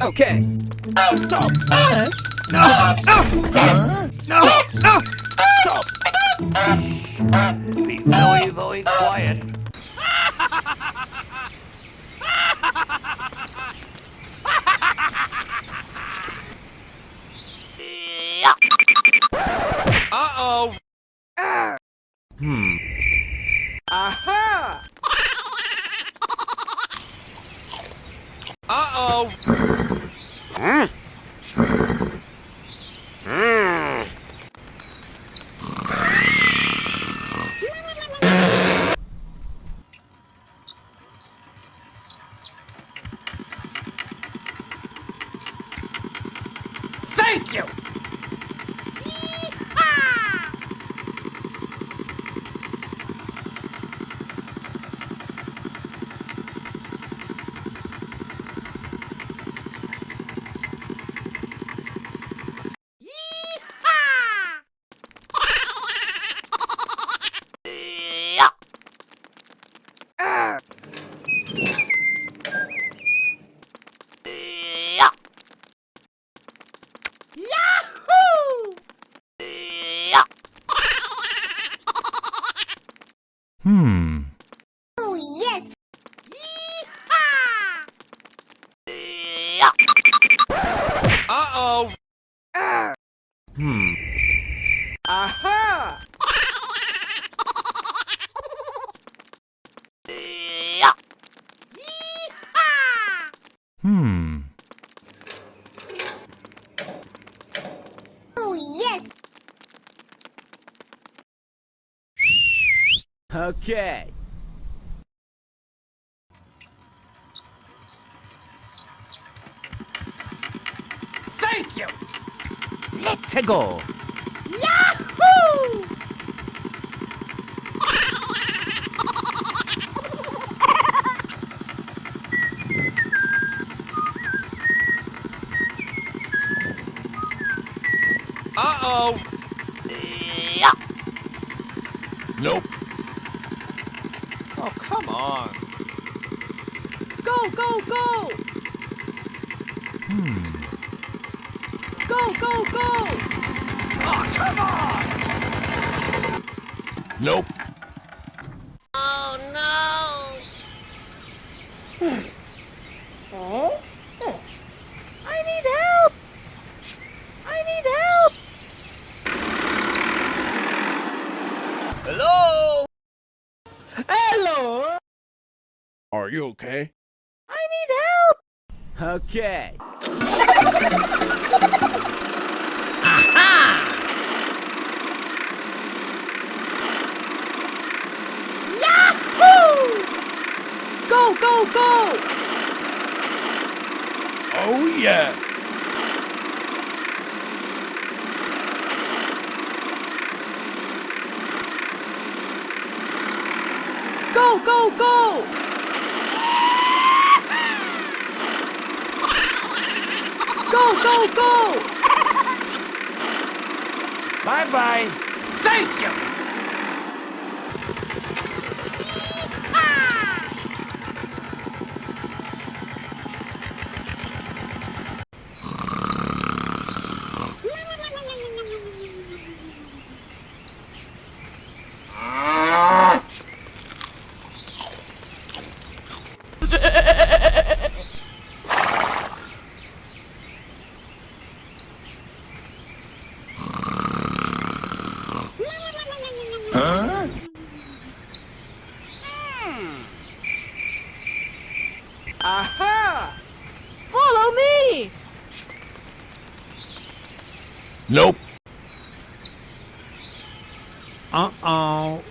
Okay. Stop! No! No! No! No! Stop! Be very, very quiet. Uh-oh! Aha! Uh-oh! Thank you! Oh, yes! Uh-oh! Aha! Oh, yes! Okay. Thank you! Let's go. Yahoo! Uh-oh! Nope. Oh, come on. Go, go, go! Go, go, go! Oh, come on! Nope. Oh, no! I need help! I need help! Hello? Hello! Are you okay? I need help! Okay. Yahoo! Go, go, go! Oh, yeah. Go, go, go! Go, go, go! Bye-bye. Thank you! Aha! Follow me! Nope. Uh-oh.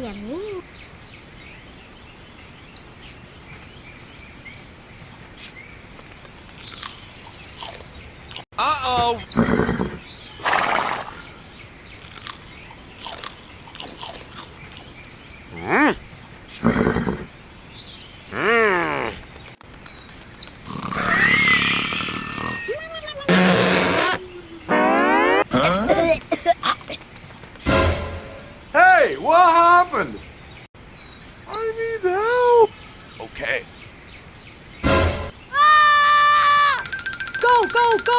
Yummy. Uh-oh. go, go!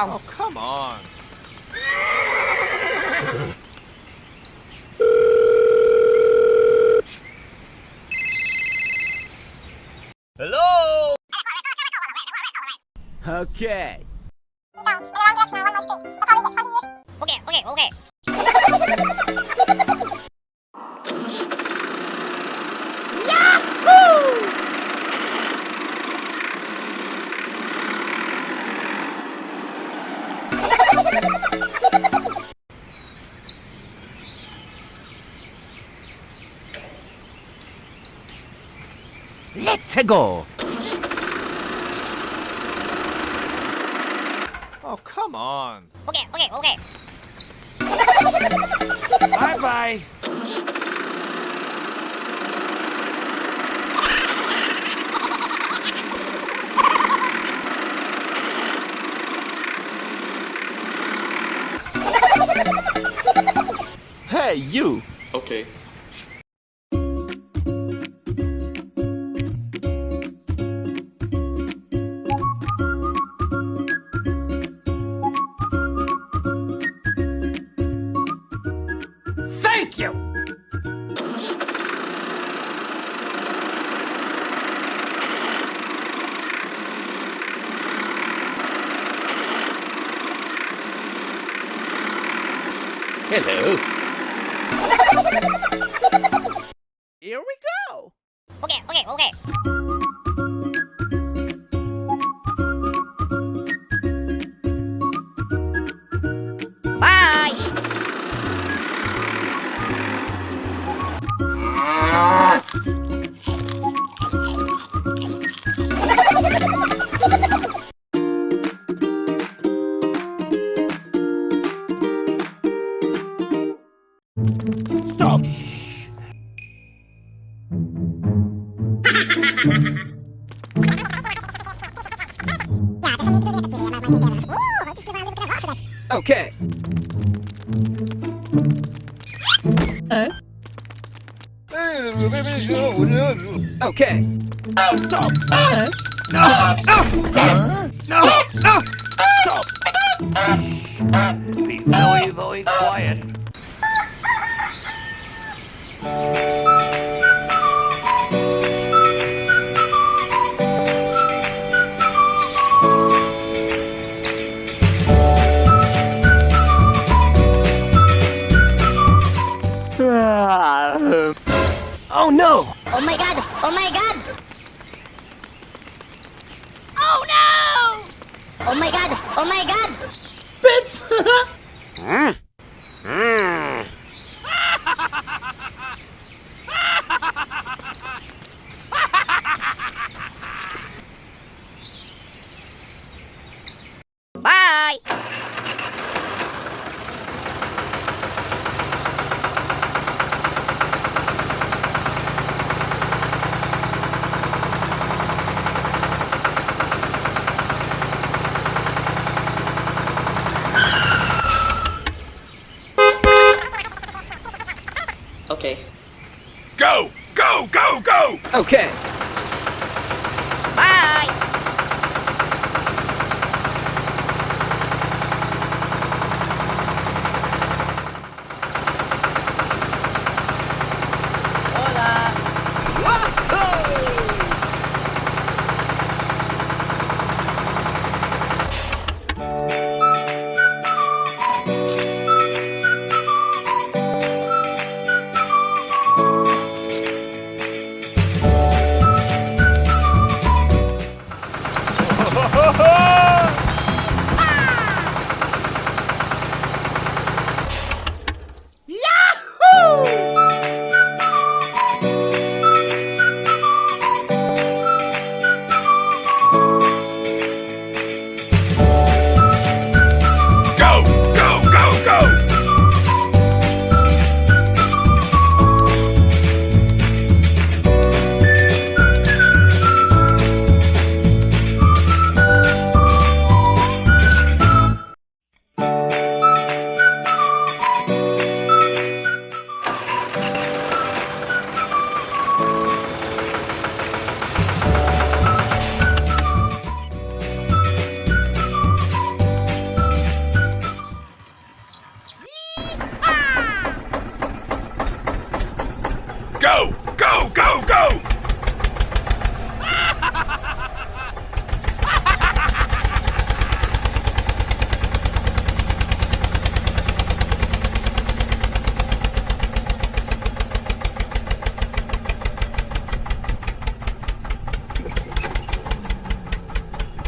Oh, come on. Hello? Okay. Okay. Let's go. Oh, come on. Okay. Bye-bye. Hey, you. Okay. Thank you. Hello. Here we go! Okay. Bye! Stop. Okay. Okay. Stop. No. Stop. Be very, very quiet. Oh no! Oh my god! Oh no! Oh my god! Bits! Bye!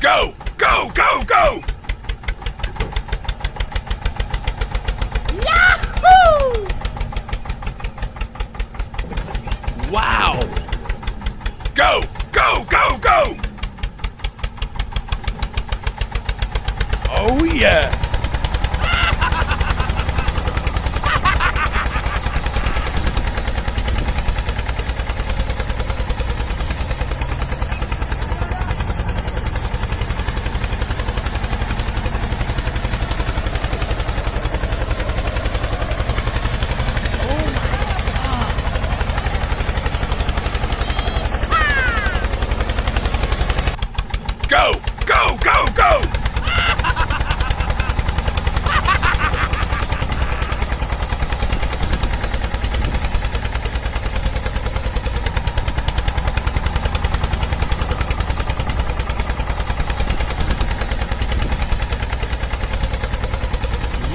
Go! Go! Go! Go! Yahoo! Wow! Go! Go! Go! Go! Oh yeah! Go! Go! Go! Go!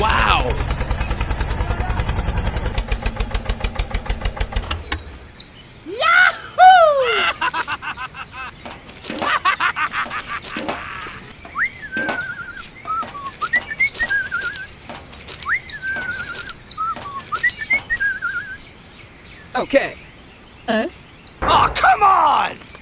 Wow! Okay. Huh? Oh, come on!